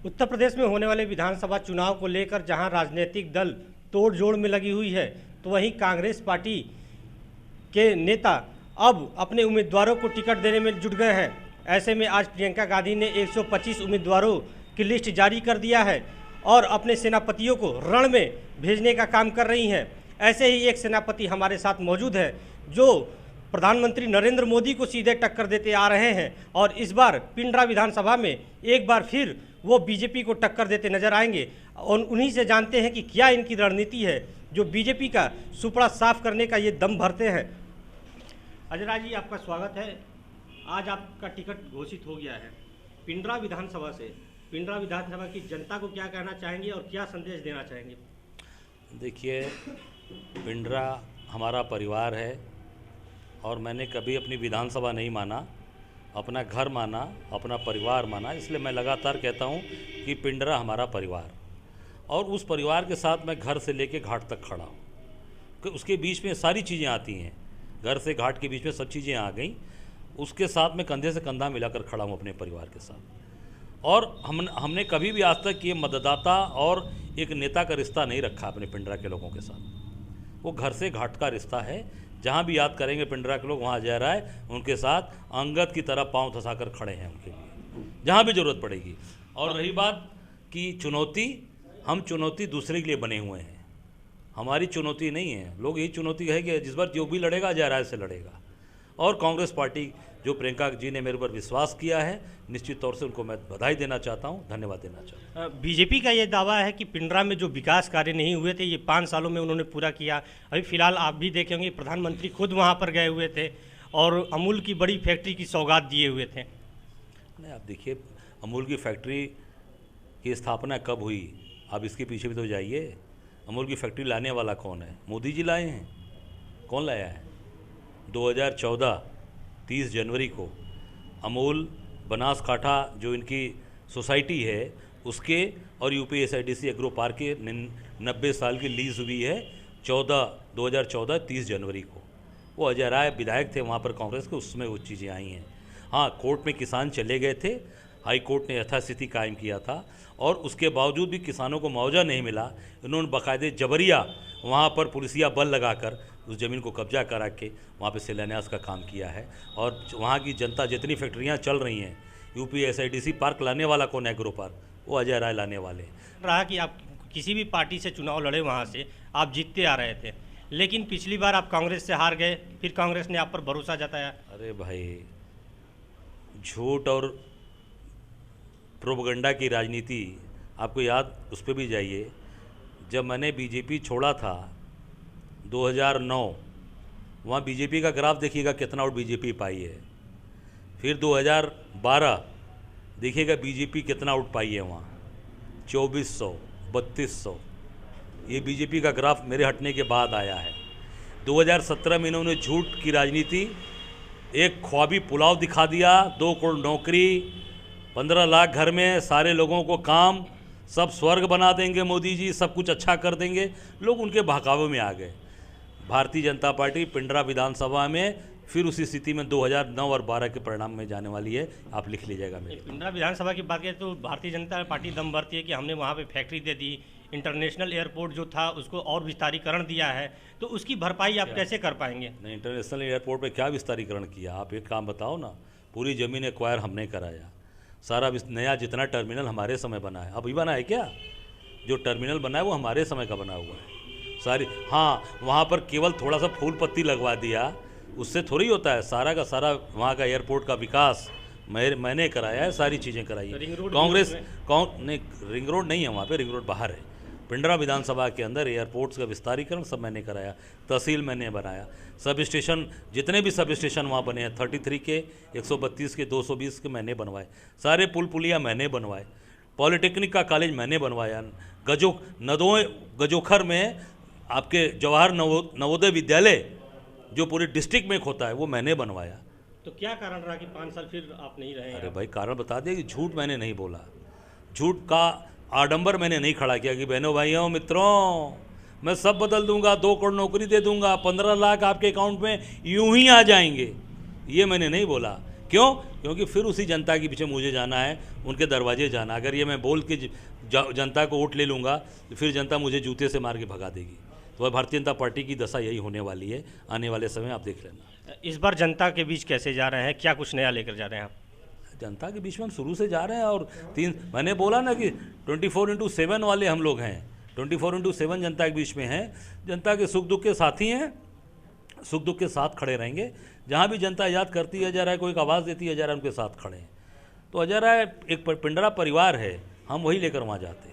उत्तर प्रदेश में होने वाले विधानसभा चुनाव को लेकर जहां राजनीतिक दल तोड़ जोड़ में लगी हुई है, तो वहीं कांग्रेस पार्टी के नेता अब अपने उम्मीदवारों को टिकट देने में जुट गए हैं। ऐसे में आज प्रियंका गांधी ने 125 उम्मीदवारों की लिस्ट जारी कर दिया है और अपने सेनापतियों को रण में भेजने का काम कर रही हैं। ऐसे ही एक सेनापति हमारे साथ मौजूद है जो प्रधानमंत्री नरेंद्र मोदी को सीधे टक्कर देते आ रहे हैं और इस बार पिंडरा विधानसभा में एक बार फिर वो बीजेपी को टक्कर देते नजर आएंगे। और उन्हीं से जानते हैं कि क्या इनकी रणनीति है जो बीजेपी का सुपड़ा साफ करने का ये दम भरते हैं। अजरा जी, आपका स्वागत है। आज आपका टिकट घोषित हो गया है पिंडरा विधानसभा से। पिंडरा विधानसभा की जनता को क्या कहना चाहेंगे और क्या संदेश देना चाहेंगे? देखिए, पिंडरा हमारा परिवार है और मैंने कभी अपनी विधानसभा नहीं माना, अपना घर माना, अपना परिवार माना। इसलिए मैं लगातार कहता हूँ कि पिंडरा हमारा परिवार, और उस परिवार के साथ मैं घर से लेके घाट तक खड़ा हूँ कि उसके बीच में सारी चीज़ें आती हैं। घर से घाट के बीच में सब चीज़ें आ गई, उसके साथ मैं कंधे से कंधा मिलाकर खड़ा हूँ अपने परिवार के साथ। और हमने कभी भी आज तक ये मतदाता और एक नेता का रिश्ता नहीं रखा अपने पिंडरा के लोगों के साथ। वो घर से घाट का रिश्ता है। जहाँ भी याद करेंगे पिंडरा के लोग, वहाँ जय राय उनके साथ अंगद की तरह पांव धंसाकर खड़े हैं उनके लिए, जहाँ भी ज़रूरत पड़ेगी। और रही बात कि चुनौती, हम चुनौती दूसरे के लिए बने हुए हैं, हमारी चुनौती नहीं है। लोग यही चुनौती है कि जिस बार जो भी लड़ेगा जय राय से लड़ेगा। और कांग्रेस पार्टी जो प्रियंका जी ने मेरे पर विश्वास किया है, निश्चित तौर से उनको मैं बधाई देना चाहता हूं, धन्यवाद देना चाहता हूं। बीजेपी का ये दावा है कि पिंडरा में जो विकास कार्य नहीं हुए थे ये 5 सालों में उन्होंने पूरा किया। अभी फिलहाल आप भी देखेंगे प्रधानमंत्री खुद वहां पर गए हुए थे और अमूल की बड़ी फैक्ट्री की सौगात दिए हुए थे। नहीं, आप देखिए, अमूल की फैक्ट्री की स्थापना कब हुई, आप इसके पीछे भी तो जाइए। अमूल की फैक्ट्री लाने वाला कौन है? मोदी जी लाए हैं। कौन लाया है? 2014 30 जनवरी को अमूल बनासकाठा जो इनकी सोसाइटी है उसके और UPSIDC एग्रो पार्क के 90 साल की लीज हुई है 2014 30 जनवरी को। वो अजय राय विधायक थे वहाँ पर कांग्रेस के, उसमें वो चीज़ें आई हैं। हाँ, कोर्ट में किसान चले गए थे, हाई कोर्ट ने यथास्थिति कायम किया था और उसके बावजूद भी किसानों को मुआवजा नहीं मिला। इन्होंने बाकायदे जबरिया वहाँ पर पुलिसिया बल लगाकर उस ज़मीन को कब्जा करा के वहाँ पे शिलान्यास का काम किया है। और वहाँ की जनता, जितनी फैक्ट्रियाँ चल रही हैं, UPSIDC पार्क लाने वाला कौन है? एग्रो पार्क, वो अजय राय लाने वाले हैं। रहा कि आप किसी भी पार्टी से चुनाव लड़े, वहाँ से आप जीतते आ रहे थे, लेकिन पिछली बार आप कांग्रेस से हार गए, फिर कांग्रेस ने आप पर भरोसा जताया। अरे भाई, झूठ और प्रोपगंडा की राजनीति आपको याद, उस पर भी जाइए। जब मैंने बीजेपी छोड़ा था 2009, वहाँ बीजेपी का ग्राफ देखिएगा कितना वोट बीजेपी पाई है। फिर 2012 देखिएगा बीजेपी कितना वोट पाई है वहाँ, 2400, 3200। ये बीजेपी का ग्राफ मेरे हटने के बाद आया है। 2017 में इन्होंने झूठ की राजनीति, एक ख्वाबी पुलाव दिखा दिया, 2 करोड़ नौकरी, 15 लाख घर में, सारे लोगों को काम, सब स्वर्ग बना देंगे मोदी जी, सब कुछ अच्छा कर देंगे। लोग उनके बहकावे में आ गए। भारतीय जनता पार्टी पिंडरा विधानसभा में फिर उसी स्थिति में 2009 और 12 के परिणाम में जाने वाली है। आप लिख लीजिएगा। मेरे पिंडरा विधानसभा की बात करें तो भारतीय जनता पार्टी दम भरती है कि हमने वहाँ पे फैक्ट्री दे दी, इंटरनेशनल एयरपोर्ट जो था उसको और विस्तारीकरण दिया है, तो उसकी भरपाई आप कैसे कर पाएंगे? नहीं, इंटरनेशनल एयरपोर्ट पर क्या विस्तारीकरण किया? आप एक काम बताओ ना। पूरी ज़मीन एक्वायर हमने कराया, सारा नया जितना टर्मिनल हमारे समय बना है। अभी बना है क्या? जो टर्मिनल बना है वो हमारे समय का बना हुआ है सारी। हाँ, वहाँ पर केवल थोड़ा सा फूल पत्ती लगवा दिया, उससे थोड़ी होता है। सारा का सारा वहाँ का एयरपोर्ट का विकास मैंने कराया है, सारी चीज़ें कराई है। कांग्रेस नहीं, रिंग रोड नहीं है वहाँ पे, रिंग रोड बाहर है। पिंडरा विधानसभा के अंदर एयरपोर्ट्स का विस्तारीकरण सब मैंने कराया, तहसील मैंने बनाया, सब स्टेशन, जितने भी सब स्टेशन वहाँ बने हैं 33 के, 132 के, 220 के मैंने बनवाए, सारे पुल पुलिया मैंने बनवाए, पॉलिटेक्निक का कॉलेज मैंने बनवाया, गजोखर में आपके जवाहर नवोदय विद्यालय जो पूरे डिस्ट्रिक्ट में होता है वो मैंने बनवाया। तो क्या कारण रहा कि 5 साल फिर आप नहीं रहे? अरे भाई, कारण बता दिया कि झूठ मैंने नहीं बोला, झूठ का आडंबर मैंने नहीं खड़ा किया कि बहनों भाइयों मित्रों मैं सब बदल दूंगा, 2 करोड़ नौकरी दे दूंगा, 15 लाख आपके अकाउंट में यूं ही आ जाएंगे। ये मैंने नहीं बोला क्यों? क्योंकि फिर उसी जनता के पीछे मुझे जाना है, उनके दरवाजे जाना। अगर ये मैं बोल के जनता को वोट ले लूँगा तो फिर जनता मुझे जूते से मार के भगा देगी। तो भारतीय जनता पार्टी की दशा यही होने वाली है आने वाले समय, आप देख लेना। इस बार जनता के बीच कैसे जा रहे हैं, क्या कुछ नया लेकर जा रहे हैं आप? जनता के बीच में हम शुरू से जा रहे हैं और मैंने बोला ना कि 24/7 वाले हम लोग हैं, 24/7 जनता के बीच में हैं। जनता के सुख दुख के साथी हैं, सुख दुख के साथ खड़े रहेंगे। जहाँ भी जनता याद करती है जरा, कोई आवाज़ देती है जरा, उनके साथ खड़े हैं। तो जरा एक पिंडरा परिवार है, हम वही लेकर वहाँ जाते हैं।